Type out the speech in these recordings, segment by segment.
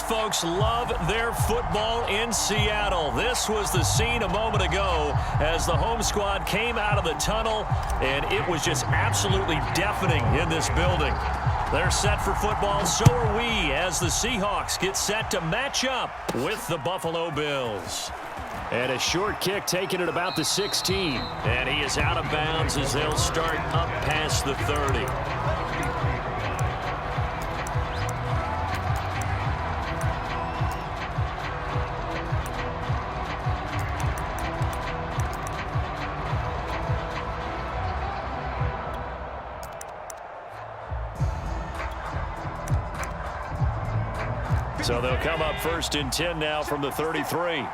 folks love their football in Seattle. This was the scene a moment ago as the home squad came out of the tunnel, and it was just absolutely deafening in this building. They're set for football, so are we, as the Seahawks get set to match up with the Buffalo Bills. And a short kick taken at about the 16. And he is out of bounds as they'll start up past the 30. So they'll come up 1st and 10 now from the 33.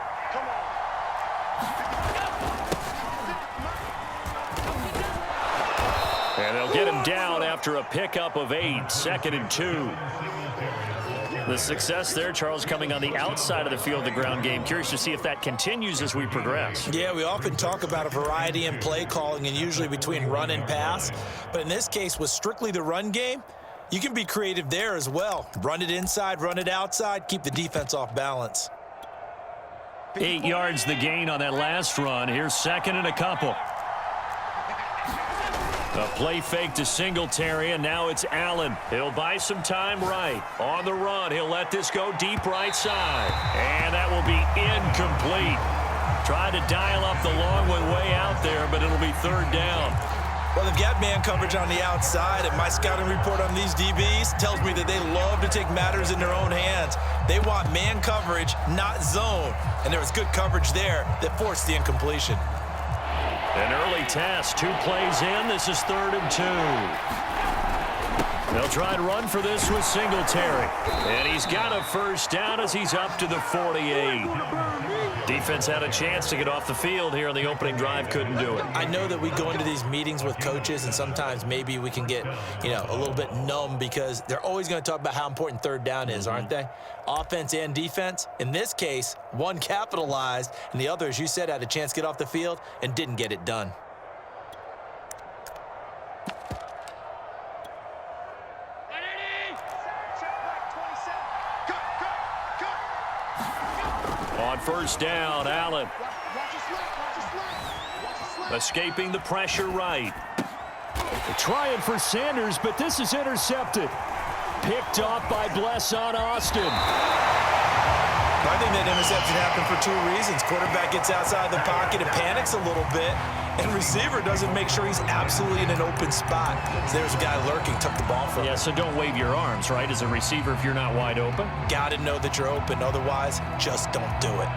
And they'll get him down after a pickup of 8, 2nd and 2. The success there, Charles, coming on the outside of the field, the ground game. Curious to see if that continues as we progress. Yeah, we often talk about a variety in play calling and usually between run and pass. But in this case, with strictly the run game, you can be creative there as well. Run it inside, run it outside, keep the defense off balance. 8 yards the gain on that last run. Here's 2nd and a couple. A play fake to Singletary, and now it's Allen. He'll buy some time right. On the run, he'll let this go deep right side. And that will be incomplete. Tried to dial up the long one way out there, but it'll be 3rd down. Well, they've got man coverage on the outside, and my scouting report on these DBs tells me that they love to take matters in their own hands. They want man coverage, not zone. And there was good coverage there that forced the incompletion. An early test, 2 plays in. This is 3rd and 2. They'll try to run for this with Singletary. And he's got a 1st down as he's up to the 48. Defense had a chance to get off the field here on the opening drive, couldn't do it. I know that we go into these meetings with coaches, and sometimes maybe we can get, a little bit numb because they're always going to talk about how important 3rd down is, aren't they? Offense and defense. In this case, one capitalized, and the other, as you said, had a chance to get off the field and didn't get it done. On 1st down, Allen. Escaping the pressure right. Trying for Sanders, but this is intercepted. Picked off by Blesson Austin. I think that interception happened for 2 reasons. Quarterback gets outside the pocket and panics a little bit, and receiver doesn't make sure he's absolutely in an open spot. So there's a guy lurking, took the ball from him. Yeah, so don't wave your arms, right, as a receiver if you're not wide open. Got to know that you're open. Otherwise, just don't do it.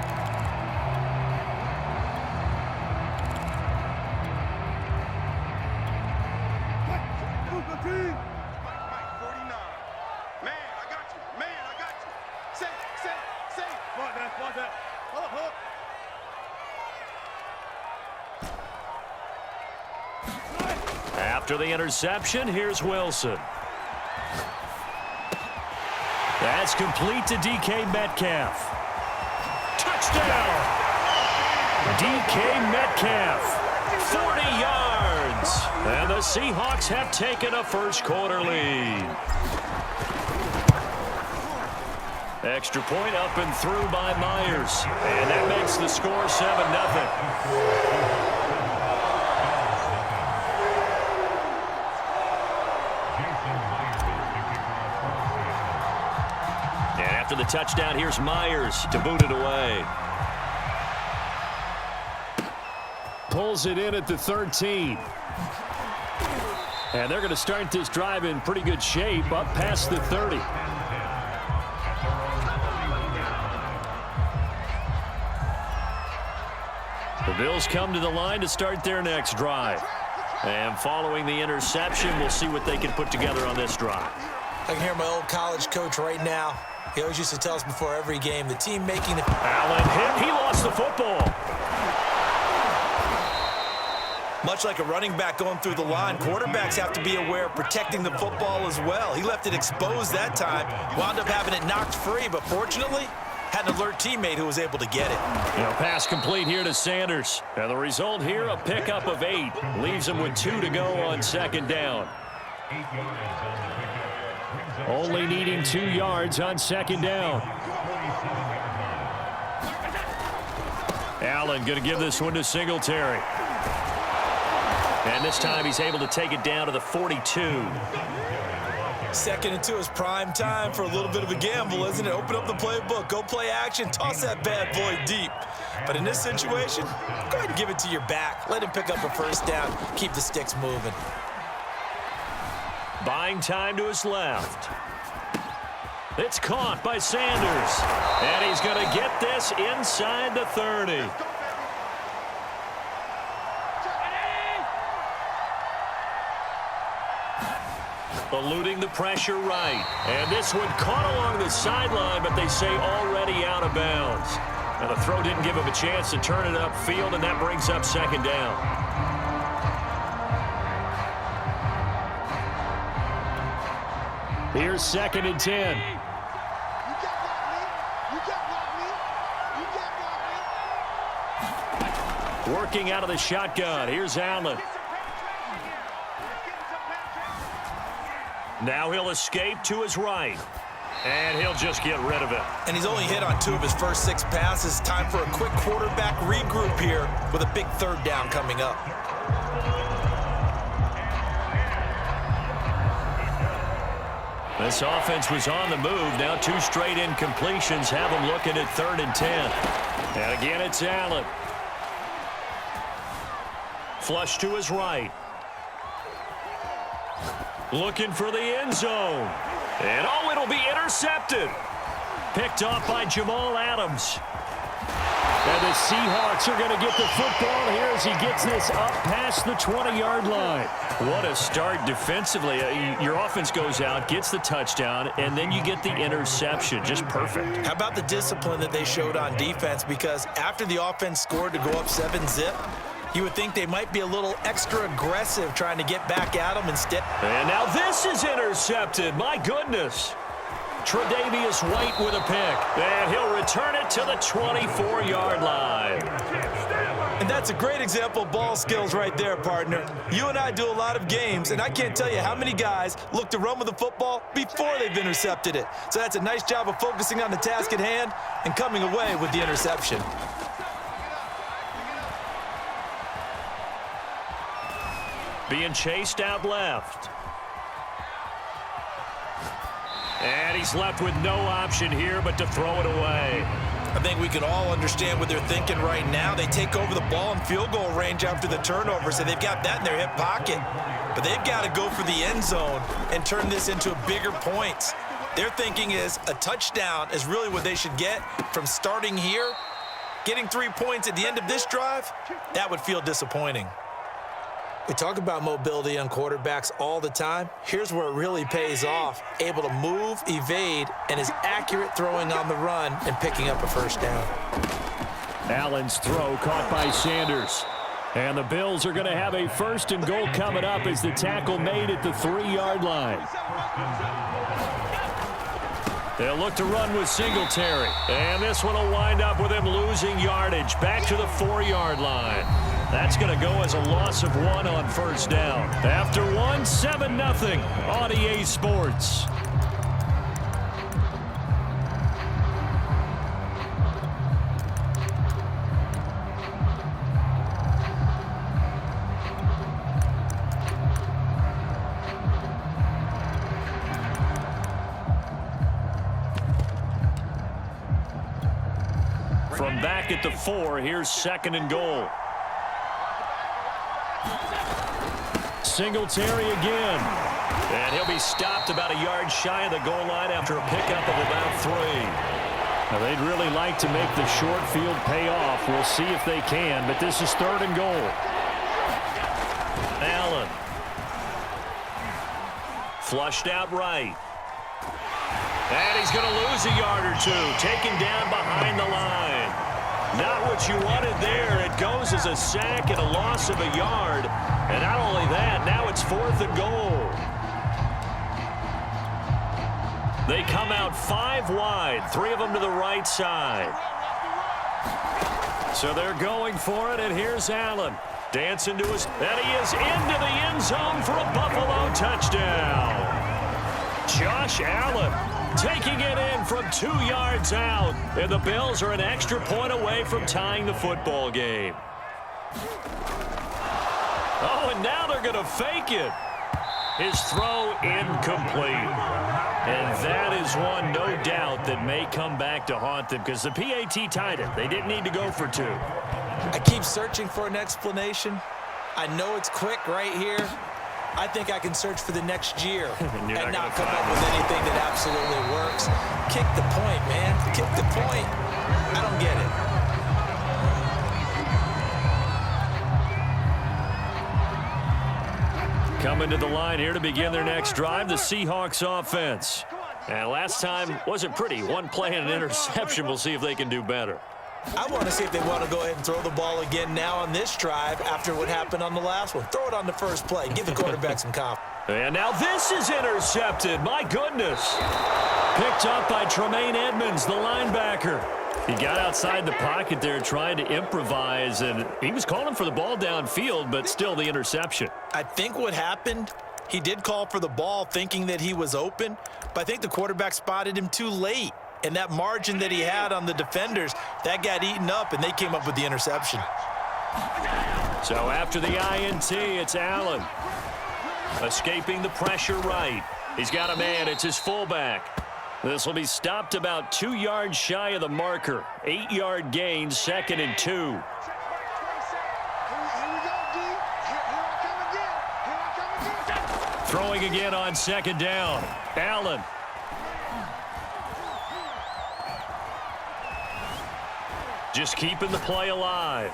After the interception, here's Wilson. That's complete to DK Metcalf. Touchdown! DK Metcalf, 40 yards. And the Seahawks have taken a 1st quarter lead. Extra point up and through by Myers. And that makes the score 7-0. After the touchdown, here's Myers to boot it away. Pulls it in at the 13. And they're going to start this drive in pretty good shape up past the 30. The Bills come to the line to start their next drive. And following the interception, we'll see what they can put together on this drive. I can hear my old college coach right now. He always used to tell us before every game, the team making the... Allen hit. He lost the football. Much like a running back going through the line, quarterbacks have to be aware of protecting the football as well. He left it exposed that time, wound up having it knocked free, but fortunately, had an alert teammate who was able to get it. Pass complete here to Sanders. And the result here, a pickup of 8. Leaves him with 2 to go on 2nd down. Only needing 2 yards on second down. Allen going to give this one to Singletary. And this time he's able to take it down to the 42. 2nd and 2 is prime time for a little bit of a gamble, isn't it? Open up the playbook, go play action, toss that bad boy deep. But in this situation, go ahead and give it to your back. Let him pick up a first down. Keep the sticks moving. Buying time to his left. It's caught by Sanders. And he's going to get this inside the 30. Eluding the pressure right. And this one caught along the sideline, but they say already out of bounds. And the throw didn't give him a chance to turn it upfield, and that brings up second down. Here's 2nd and 10. Working out of the shotgun. Here's Allen. Now he'll escape to his right. And he'll just get rid of it. And he's only hit on 2 of his first 6 passes. Time for a quick quarterback regroup here with a big 3rd down coming up. This offense was on the move. Now 2 straight incompletions have them looking at 3rd and 10. And again, it's Allen. Flush to his right. Looking for the end zone. And, oh, it'll be intercepted. Picked off by Jamal Adams. And the Seahawks are going to get the football here as he gets this up past the 20-yard line. What a start defensively. Your offense goes out, gets the touchdown, and then you get the interception. Just perfect. How about the discipline that they showed on defense? Because after the offense scored to go up 7-zip, you would think they might be a little extra aggressive trying to get back at them instead. And now this is intercepted. My goodness. Tre'Davious White with a pick. And he'll return it to the 24-yard line. And that's a great example of ball skills right there, partner. You and I do a lot of games, and I can't tell you how many guys look to run with the football before they've intercepted it. So that's a nice job of focusing on the task at hand and coming away with the interception. Being chased out left. And he's left with no option here but to throw it away. I think we can all understand what they're thinking right now. They take over the ball in field goal range after the turnover, so they've got that in their hip pocket. But they've got to go for the end zone and turn this into bigger points. Their thinking is a touchdown is really what they should get from starting here. Getting 3 points at the end of this drive, that would feel disappointing. We talk about mobility on quarterbacks all the time. Here's where it really pays off. Able to move, evade, and is accurate throwing on the run and picking up a first down. Allen's throw caught by Sanders. And the Bills are going to have a 1st and goal coming up as the tackle made at the 3-yard line. They'll look to run with Singletary. And this one will wind up with him losing yardage. Back to the 4-yard line. That's going to go as a loss of 1 on 1st down. After 1, 7-0 on EA Sports. From back at the 4, here's 2nd and goal. Singletary again. And he'll be stopped about a yard shy of the goal line after a pickup of about 3. Now, they'd really like to make the short field pay off. We'll see if they can, but this is 3rd and goal. Allen. Flushed out right. And he's going to lose a yard or 2. Taken down behind the line. Not what you wanted there. It goes as a sack and a loss of a yard. And not only that, now it's 4th and goal. They come out 5 wide, 3 of them to the right side. So they're going for it, and here's Allen. Dancing to his, and he is into the end zone for a Buffalo touchdown. Josh Allen taking it in from 2 yards out. And the Bills are an extra point away from tying the football game. Oh, and now they're going to fake it. His throw incomplete. And that is one, no doubt, that may come back to haunt them because the PAT tied it. They didn't need to go for 2. I keep searching for an explanation. I know it's quick right here. I think I can search for the next year and not come up with anything that absolutely works. Kick the point, man. Kick the point. I don't get it. Coming to the line here to begin their next drive, the Seahawks offense. And last time wasn't pretty. One play and an interception. We'll see if they can do better. I want to see if they want to go ahead and throw the ball again now on this drive after what happened on the last one. Throw it on the first play. Give the quarterback some confidence. And now this is intercepted. My goodness. Picked up by Tremaine Edmonds, the linebacker. He got outside the pocket there trying to improvise, and he was calling for the ball downfield, but still the interception. I think what happened, he did call for the ball thinking that he was open, but I think the quarterback spotted him too late. And that margin that he had on the defenders, that got eaten up, and they came up with the interception. So after the INT, it's Allen. Escaping the pressure right. He's got a man. It's his fullback. This will be stopped about 2 yards shy of the marker. 8-yard gain, 2nd and 2. Throwing again on 2nd down. Allen. Just keeping the play alive.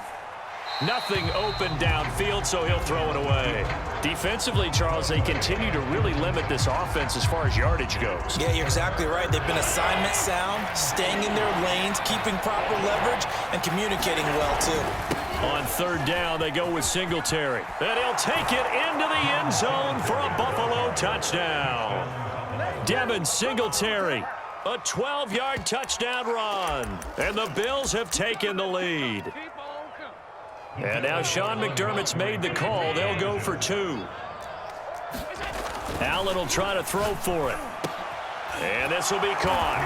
Nothing open downfield, so he'll throw it away. Defensively, Charles, they continue to really limit this offense as far as yardage goes. Yeah, you're exactly right. They've been assignment sound, staying in their lanes, keeping proper leverage, and communicating well, too. On 3rd down, they go with Singletary. And he'll take it into the end zone for a Buffalo touchdown. Devin Singletary. A 12-yard touchdown run. And the Bills have taken the lead. And now Sean McDermott's made the call. They'll go for 2. Allen will try to throw for it. And this will be caught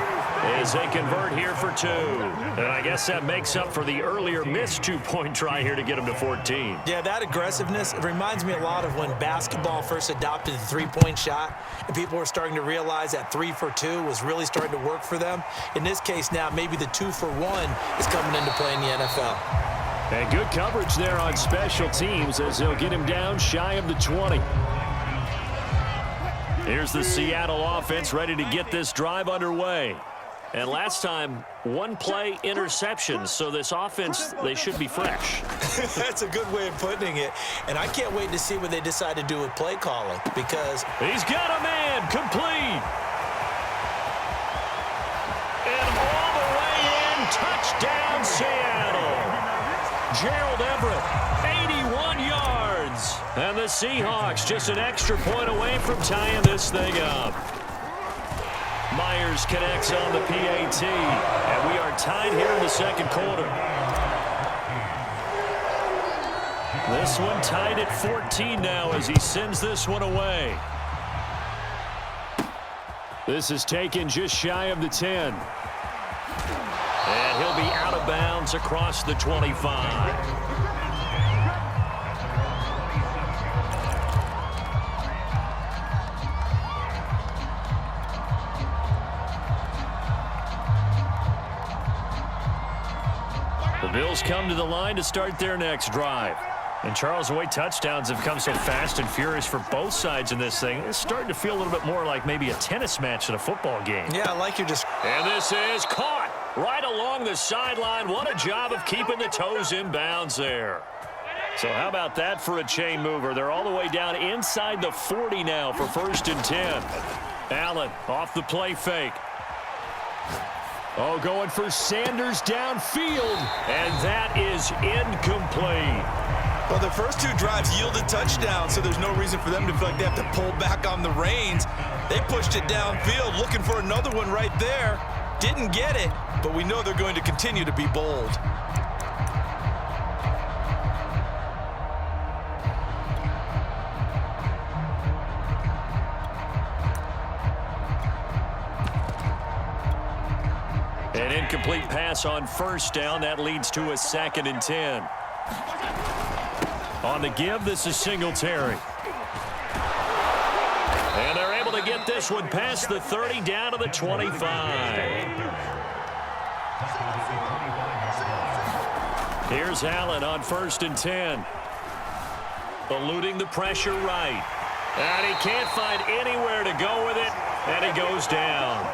as they convert here for 2. And I guess that makes up for the earlier missed 2-point try here to get them to 14. Yeah, that aggressiveness, it reminds me a lot of when basketball first adopted the 3-point shot, and people were starting to realize that 3 for 2 was really starting to work for them. In this case now, maybe the 2 for 1 is coming into play in the NFL. And good coverage there on special teams as they'll get him down shy of the 20. Here's the Seattle offense ready to get this drive underway. And last time, 1-play interception, so this offense, they should be fresh. That's a good way of putting it. And I can't wait to see what they decide to do with play calling because he's got a man complete. And all the way in, touchdown Seattle. Gerald Everett, 81 yards. And the Seahawks just an extra point away from tying this thing up. Myers connects on the PAT, and we are tied here in the 2nd quarter. This one tied at 14 now as he sends this one away. This is taken just shy of the 10. And he'll be out of bounds across the 25. The Bills come to the line to start their next drive. And Charles, the way touchdowns have come so fast and furious for both sides in this thing, it's starting to feel a little bit more like maybe a tennis match in a football game. Yeah, I like your And this is caught right along the sideline. What a job of keeping the toes in bounds there. So how about that for a chain mover? They're all the way down inside the 40 now for 1st and 10. Allen off the play fake. Oh, going for Sanders downfield, and that is incomplete. Well, the first 2 drives yielded touchdowns, so there's no reason for them to feel like they have to pull back on the reins. They pushed it downfield, looking for another one right there. Didn't get it, but we know they're going to continue to be bold. An incomplete pass on first down. That leads to a 2nd and 10. On the give, this is Singletary. And they're able to get this one past the 30 down to the 25. Here's Allen on 1st and 10. Eluding the pressure right. And he can't find anywhere to go with it, and he goes down.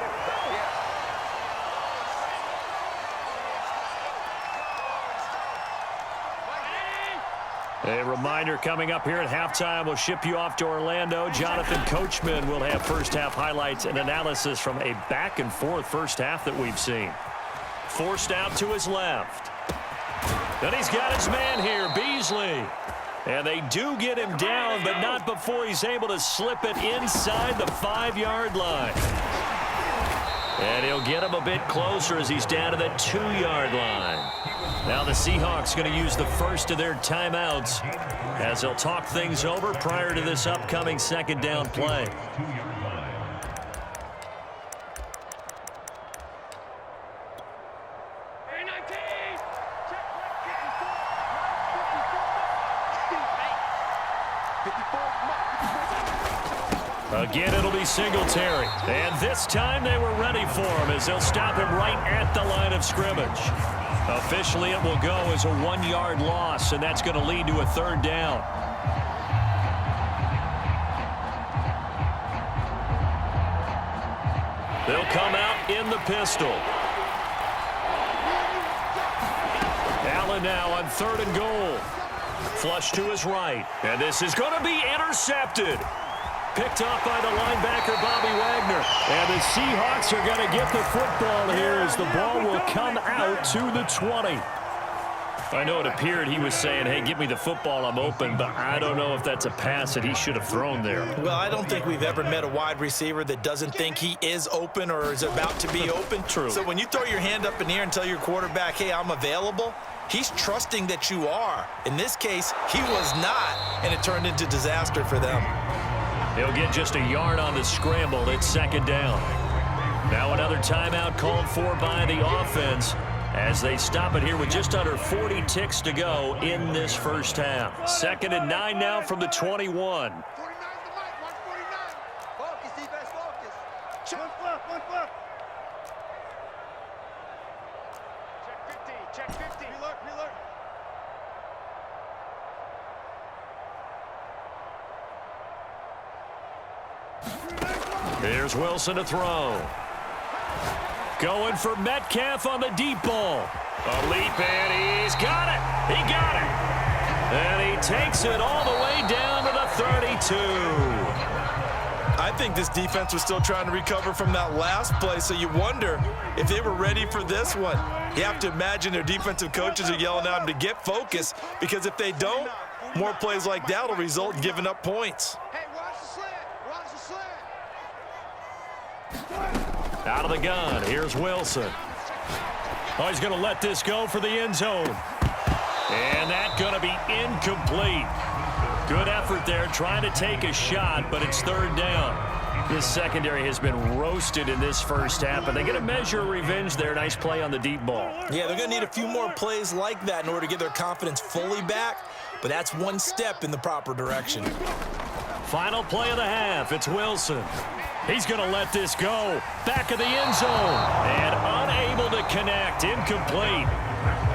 A reminder coming up here at halftime. We'll ship you off to Orlando. Jonathan Coachman will have first-half highlights and analysis from a back-and-forth first half that we've seen. Forced out to his left. Then he's got his man here, Beasley. And they do get him down, but not before he's able to slip it inside the 5-yard line. And he'll get him a bit closer as he's down to the 2-yard line. Now the Seahawks going to use the first of their timeouts as they'll talk things over prior to this upcoming 2nd down play. Again, it'll be Singletary. And this time they were ready for him as they'll stop him right at the line of scrimmage. Officially, it will go as a 1-yard loss, and that's going to lead to a 3rd down. They'll come out in the pistol. Allen now on 3rd and goal. Flush to his right. And this is going to be intercepted. Picked off by the linebacker, Bobby Wagner. And the Seahawks are going to get the football here as the ball will come out to the 20. I know it appeared he was saying, hey, give me the football, I'm open, but I don't know if that's a pass that he should have thrown there. Well, I don't think we've ever met a wide receiver that doesn't think he is open or is about to be open. True. So when you throw your hand up in the air and tell your quarterback, hey, I'm available, he's trusting that you are. In this case, he was not, and it turned into disaster for them. He'll get just a yard on the scramble. It's 2nd down. Now another timeout called for by the offense as they stop it here with just under 40 ticks to go in this first half. 2nd and 9 now from the 21. Focus, defense, focus. One flip. Check 50. Reload. Here's Wilson to throw. Going for Metcalf on the deep ball. A leap, and he's got it. He got it. And he takes it all the way down to the 32. I think this defense was still trying to recover from that last play, so you wonder if they were ready for this one. You have to imagine their defensive coaches are yelling at them to get focused, because if they don't, more plays like that will result in giving up points. Hey, watch the slant. Out of the gun, here's Wilson. Oh, he's going to let this go for the end zone. And that's going to be incomplete. Good effort there, trying to take a shot, but it's 3rd down. This secondary has been roasted in this first half, and they're going to measure revenge there. Nice play on the deep ball. Yeah, they're going to need a few more plays like that in order to get their confidence fully back, but that's one step in the proper direction. Final play of the half, it's Wilson. He's going to let this go. Back of the end zone. And unable to connect. Incomplete.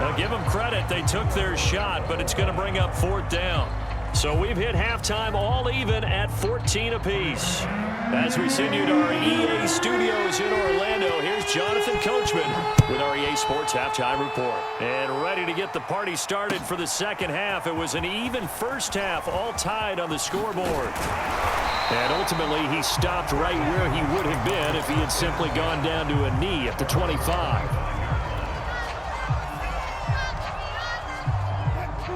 Now give them credit. They took their shot, but it's going to bring up 4th down. So we've hit halftime all even at 14 apiece. As we send you to our EA studios in Orlando, here's Jonathan Coachman with our EA Sports Halftime Report. And ready to get the party started for the second half. It was an even first half, all tied on the scoreboard. And ultimately, he stopped right where he would have been if he had simply gone down to a knee at the 25.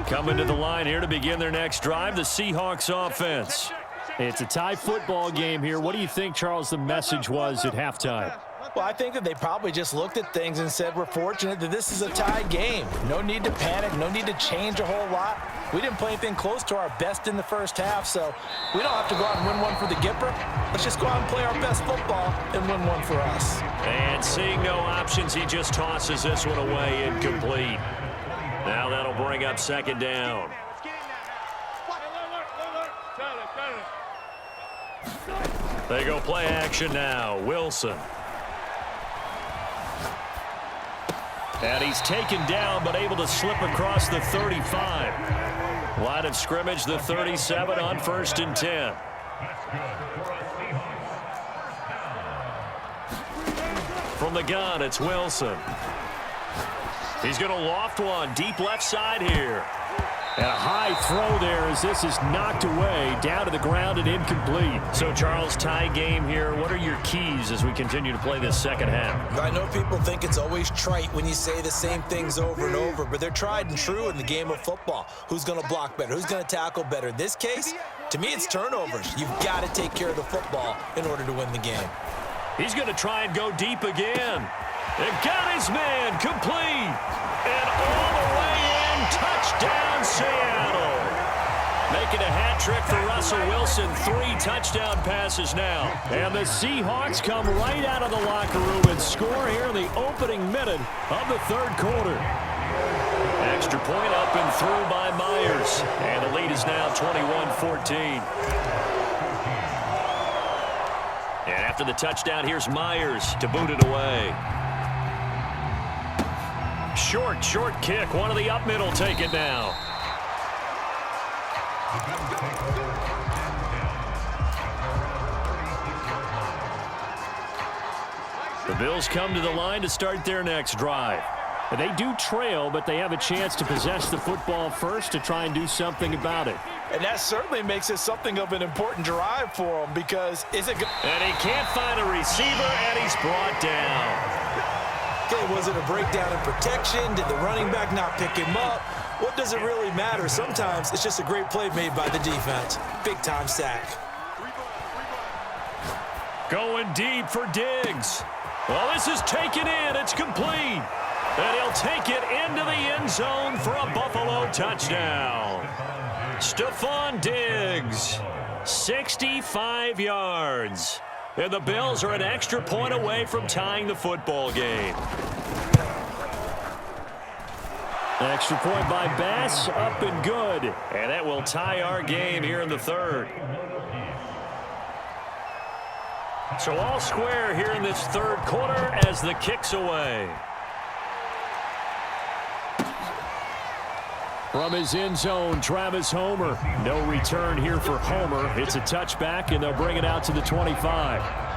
Coming to the line here to begin their next drive, the Seahawks offense. It's a tie football game here. What do you think, Charles, the message was at halftime? Well, I think that they probably just looked at things and said, we're fortunate that this is a tie game. No need to panic, no need to change a whole lot. We didn't play anything close to our best in the first half, so we don't have to go out and win one for the Gipper. Let's just go out and play our best football and win one for us. And seeing no options, he just tosses this one away incomplete. Now that'll bring up second down. They go play action now. Wilson. And he's taken down, but able to slip across the 35. Line of scrimmage, the 37 on 1st and 10. From the gun, it's Wilson. He's going to loft one deep left side here. And a high throw there as this is knocked away, down to the ground and incomplete. So, Charles, tie game here. What are your keys as we continue to play this second half? I know people think it's always trite when you say the same things over and over, but they're tried and true in the game of football. Who's going to block better? Who's going to tackle better? In this case, to me, it's turnovers. You've got to take care of the football in order to win the game. He's going to try and go deep again. And got his man complete. And all the way in, touchdown Seattle. Making a hat trick for Russell Wilson. 3 touchdown passes now. And the Seahawks come right out of the locker room and score here in the opening minute of the third quarter. Extra point up and through by Myers. And the lead is now 21-14. And after the touchdown, here's Myers to boot it away. Short kick. One of the up middle take it now. The Bills come to the line to start their next drive. And they do trail, but they have a chance to possess the football first to try and do something about it. And that certainly makes it something of an important drive for him because is it good? And he can't find a receiver, and he's brought down. Okay, was it a breakdown in protection? Did the running back not pick him up? What does it really matter? Sometimes it's just a great play made by the defense. Big-time sack. Going deep for Diggs. Well, this is taken in. It's complete. And he'll take it into the end zone for a Buffalo touchdown. Stephon Diggs, 65 yards. And the Bills are an extra point away from tying the football game. Extra point by Bass, up and good. And that will tie our game here in the third. So all square here in this third quarter as the kick's away. From his end zone, Travis Homer. No return here for Homer. It's a touchback, and they'll bring it out to the 25.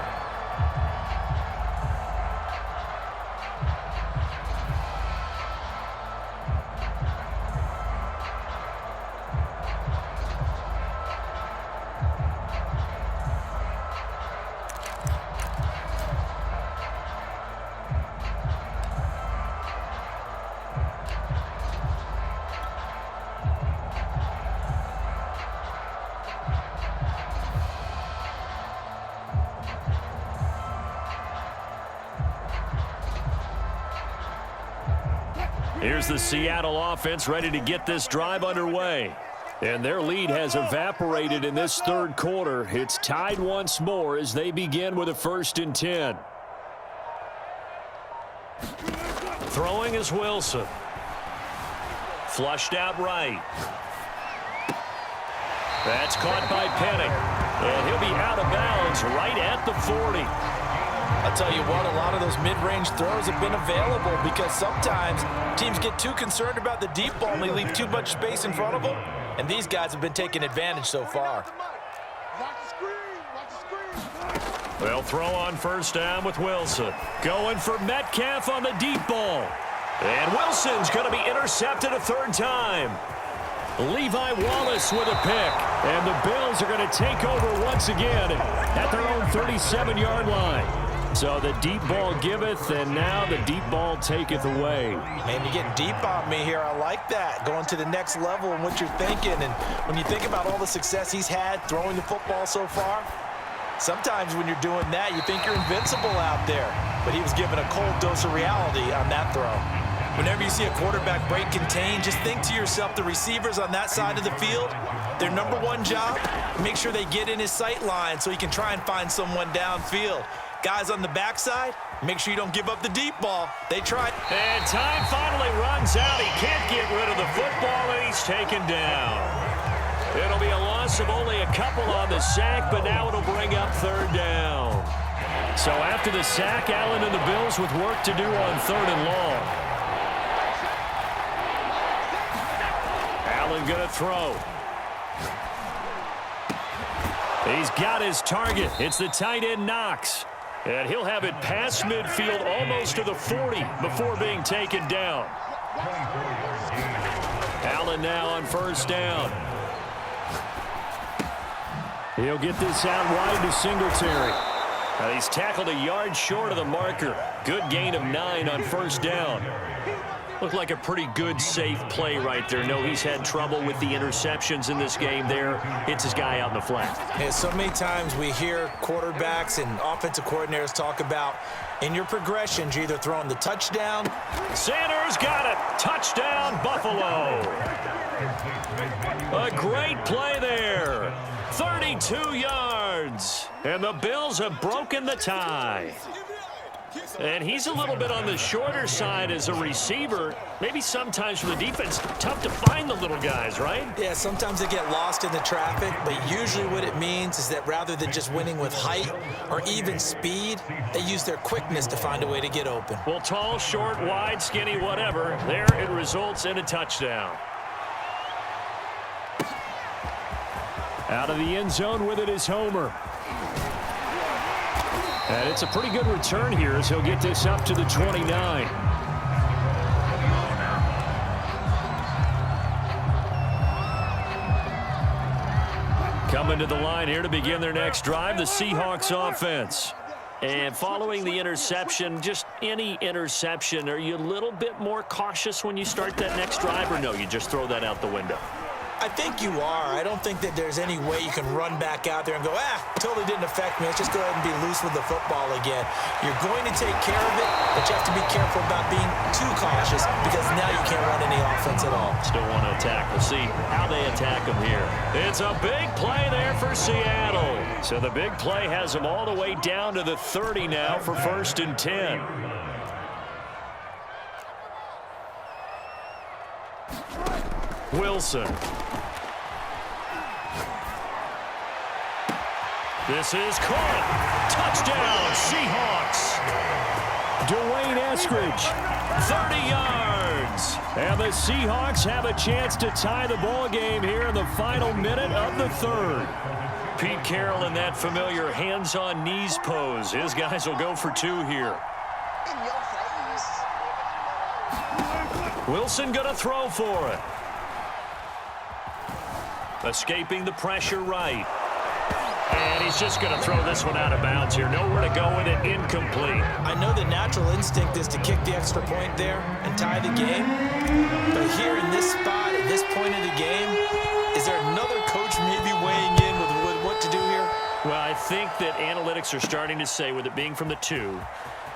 Here's the Seattle offense ready to get this drive underway. And their lead has evaporated in this third quarter. It's tied once more as they begin with a 1st and 10. Throwing is Wilson. Flushed out right. That's caught by Penning. And he'll be out of bounds right at the 40. I'll tell you what, a lot of those mid-range throws have been available because sometimes teams get too concerned about the deep ball and they leave too much space in front of them. And these guys have been taking advantage so far. They'll throw on 1st down with Wilson. Going for Metcalf on the deep ball. And Wilson's going to be intercepted a 3rd time. Levi Wallace with a pick. And the Bills are going to take over once again at their own 37-yard line. So the deep ball giveth, and now the deep ball taketh away. Man, you're getting deep on me here. I like that. Going to the next level in what you're thinking. And when you think about all the success he's had throwing the football so far, sometimes when you're doing that, you think you're invincible out there. But he was given a cold dose of reality on that throw. Whenever you see a quarterback break contain, just think to yourself, the receivers on that side of the field, their number one job, make sure they get in his sight line so he can try and find someone downfield. Guys on the backside, make sure you don't give up the deep ball. They tried. And time finally runs out. He can't get rid of the football, and he's taken down. It'll be a loss of only a couple on the sack, but now it'll bring up third down. So after the sack, Allen and the Bills with work to do on third and long. Allen going to throw. He's got his target. It's the tight end Knox. And he'll have it past midfield almost to the 40 before being taken down. Allen now on first down. He'll get this out wide to Singletary. Now he's tackled a yard short of the marker. Good gain of 9 on first down. Looked like a pretty good, safe play right there. No, he's had trouble with the interceptions in this game there. Hits his guy out in the flat. Yeah, so many times we hear quarterbacks and offensive coordinators talk about in your progressions, you're either throwing the touchdown. Sanders got it. Touchdown, Buffalo. A great play there. 32 yards. And the Bills have broken the tie. And he's a little bit on the shorter side as a receiver. Maybe sometimes for the defense, tough to find the little guys, right? Yeah, sometimes they get lost in the traffic, but usually what it means is that rather than just winning with height or even speed, they use their quickness to find a way to get open. Well, tall, short, wide, skinny, whatever, there it results in a touchdown. Out of the end zone with it is Homer. And it's a pretty good return here as he'll get this up to the 29. Coming to the line here to begin their next drive, the Seahawks offense. And following the interception, just any interception, are you a little bit more cautious when you start that next drive, or no, you just throw that out the window? I think you are. I don't think that there's any way you can run back out there and go, totally didn't affect me. Let's just go ahead and be loose with the football again. You're going to take care of it, but you have to be careful about being too cautious because now you can't run any offense at all. Still want to attack. We'll see how they attack them here. It's a big play there for Seattle. So the big play has them all the way down to the 30 now for 1st and 10. Wilson. This is caught. Touchdown, Seahawks. Dwayne Eskridge, 30 yards. And the Seahawks have a chance to tie the ball game here in the final minute of the third. Pete Carroll in that familiar hands-on knees pose. His guys will go for 2 here. Wilson going to throw for it. Escaping the pressure right. And he's just going to throw this one out of bounds here. Nowhere to go with it. Incomplete. I know the natural instinct is to kick the extra point there and tie the game. But here in this spot, at this point of the game, is there another coach maybe weighing in with what to do here? Well, I think that analytics are starting to say, with it being from the 2,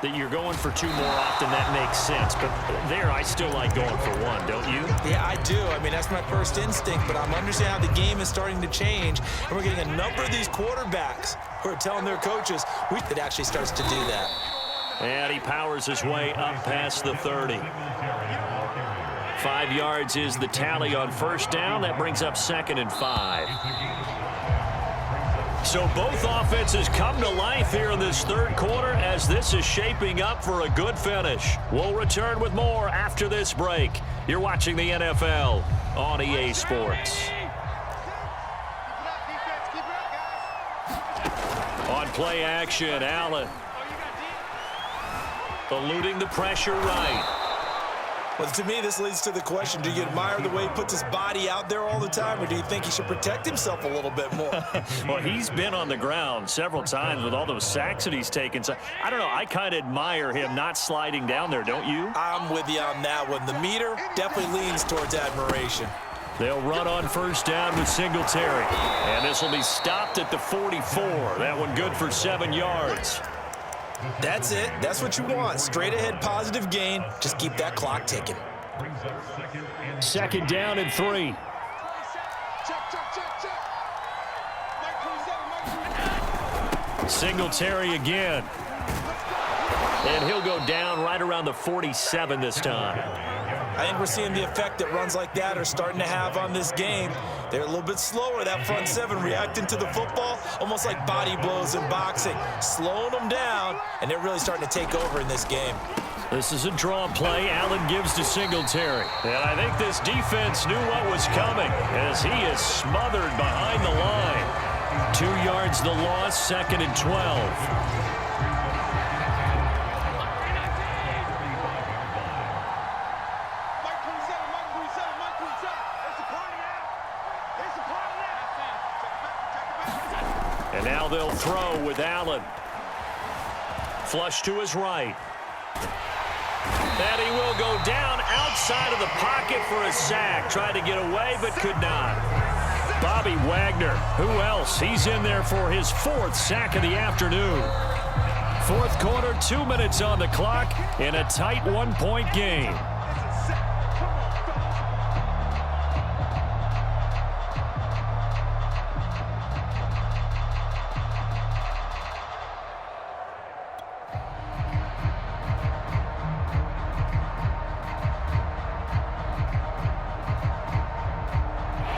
that you're going for 2 more often. That makes sense. But there, I still like going for 1, don't you? Yeah, I do. I mean, that's my first instinct, but I'm understanding how the game is starting to change, and we're getting a number of these quarterbacks who are telling their coaches it actually starts to do that. And he powers his way up past the 30. 5 yards is the tally on first down. That brings up 2nd and 5. So both offenses come to life here in this third quarter as this is shaping up for a good finish. We'll return with more after this break. You're watching the NFL on EA Sports. On play action, Allen. Eluding the pressure right. Well, to me, this leads to the question, do you admire the way he puts his body out there all the time, or do you think he should protect himself a little bit more? Well, he's been on the ground several times with all those sacks that he's taken. So, I don't know. I kind of admire him not sliding down there, don't you? I'm with you on that one. The meter definitely leans towards admiration. They'll run on first down with Singletary. And this will be stopped at the 44. That one good for 7 yards. That's it. That's what you want. Straight ahead positive gain. Just keep that clock ticking. Second down and 3. Singletary again. And he'll go down right around the 47 this time. I think we're seeing the effect that runs like that are starting to have on this game. They're a little bit slower, that front seven, reacting to the football, almost like body blows in boxing, slowing them down, and they're really starting to take over in this game. This is a draw play. Allen gives to Singletary. And I think this defense knew what was coming as he is smothered behind the line. 2 yards the loss, 2nd and 12. And now they'll throw with Allen. Flush to his right. And he will go down outside of the pocket for a sack. Tried to get away, but could not. Bobby Wagner, who else? He's in there for his 4th sack of the afternoon. 4th quarter, 2 minutes on the clock in a tight 1-point game.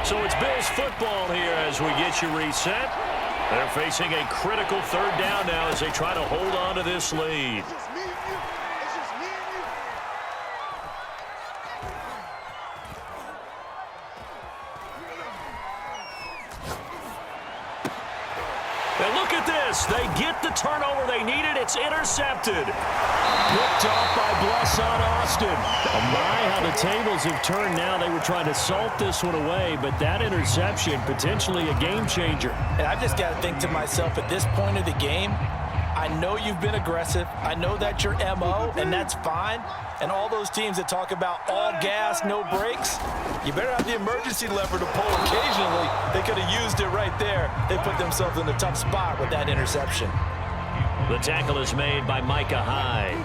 So it's Bills football here as we get you reset. They're facing a critical 3rd down now as they try to hold on to this lead. And look at this. They get the turnover they needed. It's intercepted. Picked off by Blesson Austin. My, how the tables have turned now. They were trying to salt this one away, but that interception, potentially a game changer. And I've just got to think to myself, at this point of the game, I know you've been aggressive. I know that's your MO, and that's fine. And all those teams that talk about all gas, no brakes, you better have the emergency lever to pull occasionally. They could have used it right there. They put themselves in a tough spot with that interception. The tackle is made by Micah Hyde.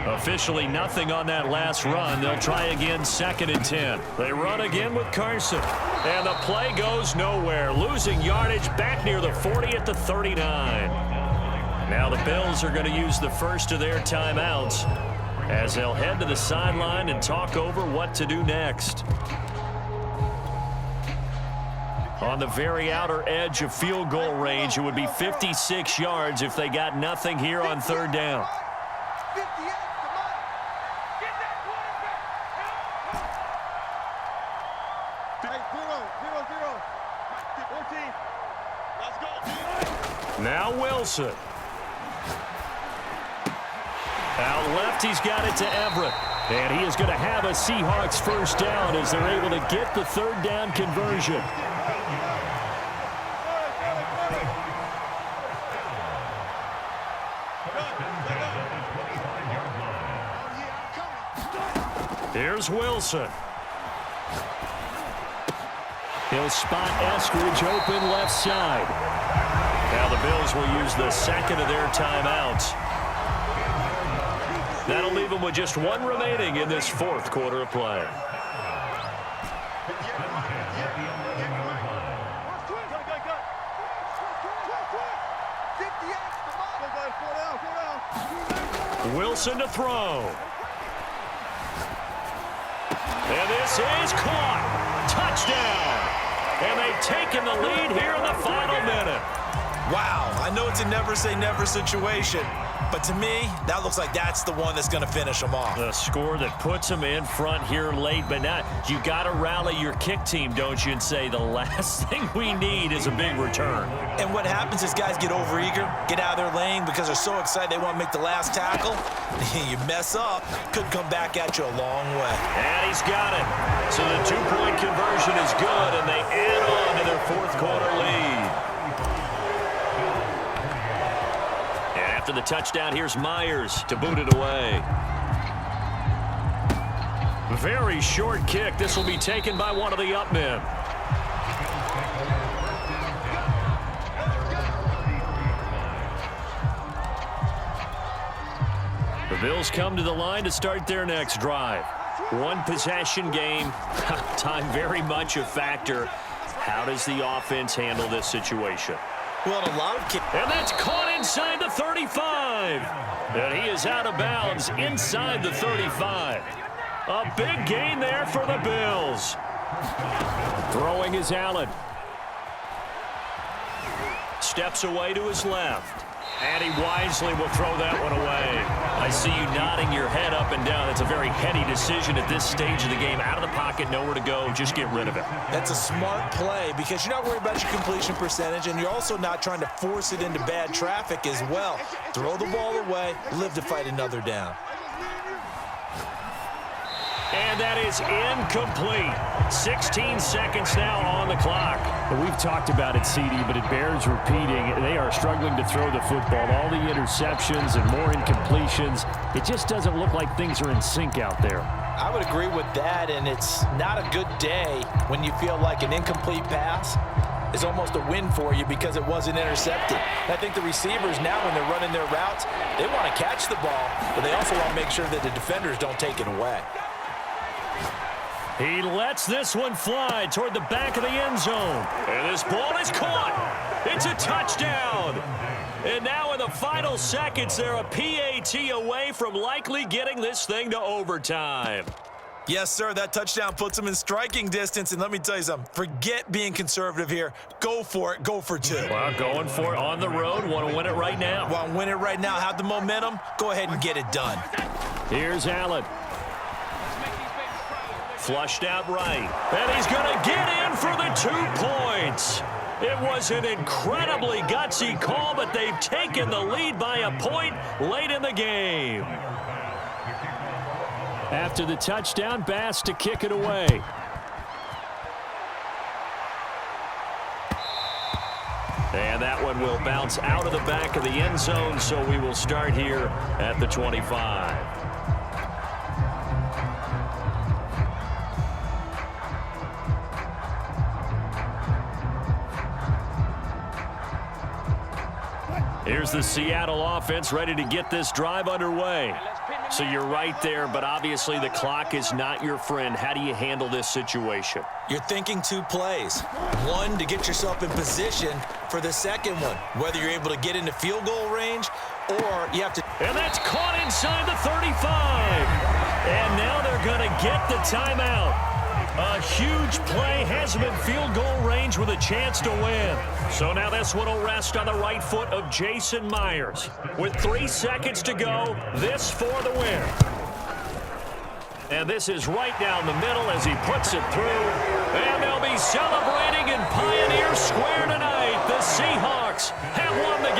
Officially nothing on that last run. They'll try again, 2nd and 10. They run again with Carson. And the play goes nowhere. Losing yardage back near the 40 at the 39. Now the Bills are going to use the first of their timeouts as they'll head to the sideline and talk over what to do next. On the very outer edge of field goal range, it would be 56 yards if they got nothing here on 3rd down. Now Wilson. Out left, he's got it to Everett. And he is going to have a Seahawks 1st down as they're able to get the 3rd down conversion. Here's Wilson. He'll spot Eskridge open left side. Now the Bills will use the 2nd of their timeouts. That'll leave them with just 1 remaining in this 4th quarter of play. Wilson to throw. And this is caught. Touchdown. And they've taken the lead here in the final minute. Wow, I know it's a never-say-never situation, but to me, that looks like that's the one that's going to finish them off. The score that puts them in front here late, but now you got to rally your kick team, don't you, and say the last thing we need is a big return. And what happens is guys get overeager, get out of their lane because they're so excited they want to make the last tackle. You mess up, could come back at you a long way. And he's got it. So the 2-point conversion is good, and they add on to their 4th quarter lead. After the touchdown, here's Myers to boot it away. Very short kick. This will be taken by one of the up men. Bills come to the line to start their next drive. One possession game. Time very much a factor. How does the offense handle this situation? Well, a lot of and that's caught inside the 35. And he is out of bounds inside the 35. A big gain there for the Bills. Throwing is Allen. Steps away to his left. And he wisely will throw that one away. I see you nodding your head up and down. That's a very heady decision at this stage of the game. Out of the pocket, nowhere to go. Just get rid of it. That's a smart play because you're not worried about your completion percentage, and you're also not trying to force it into bad traffic as well. Throw the ball away, live to fight another down. And that is incomplete. 16 seconds now on the clock. Well, we've talked about it, CD, but it bears repeating. They are struggling to throw the football. All the interceptions and more incompletions. It just doesn't look like things are in sync out there. I would agree with that, and it's not a good day when you feel like an incomplete pass is almost a win for you because it wasn't intercepted. And I think the receivers now, when they're running their routes, they want to catch the ball, but they also want to make sure that the defenders don't take it away. He lets this one fly toward the back of the end zone. And this ball is caught. It's a touchdown. And now in the final seconds, they're a PAT away from likely getting this thing to overtime. Yes, sir, that touchdown puts them in striking distance. And let me tell you something, forget being conservative here. Go for it. Go for two. Well, going for it on the road. Want to win it right now. Want to win it right now. Have the momentum. Go ahead and get it done. Here's Allen. Flushed out right. And he's going to get in for the 2 points. It was an incredibly gutsy call, but they've taken the lead by a point late in the game. After the touchdown, Bass to kick it away. And that one will bounce out of the back of the end zone, so we will start here at the 25. Here's the Seattle offense ready to get this drive underway. So you're right there, but obviously the clock is not your friend. How do you handle this situation? You're thinking 2 plays. One, to get yourself in position for the second one, whether you're able to get into field goal range or you have to. And that's caught inside the 35. And now they're going to get the timeout. A huge play has him in field goal range with a chance to win. So now this one will rest on the right foot of Jason Myers. With 3 seconds to go, this for the win. And this is right down the middle as he puts it through. And they'll be celebrating in Pioneer Square tonight. The Seahawks have won the game.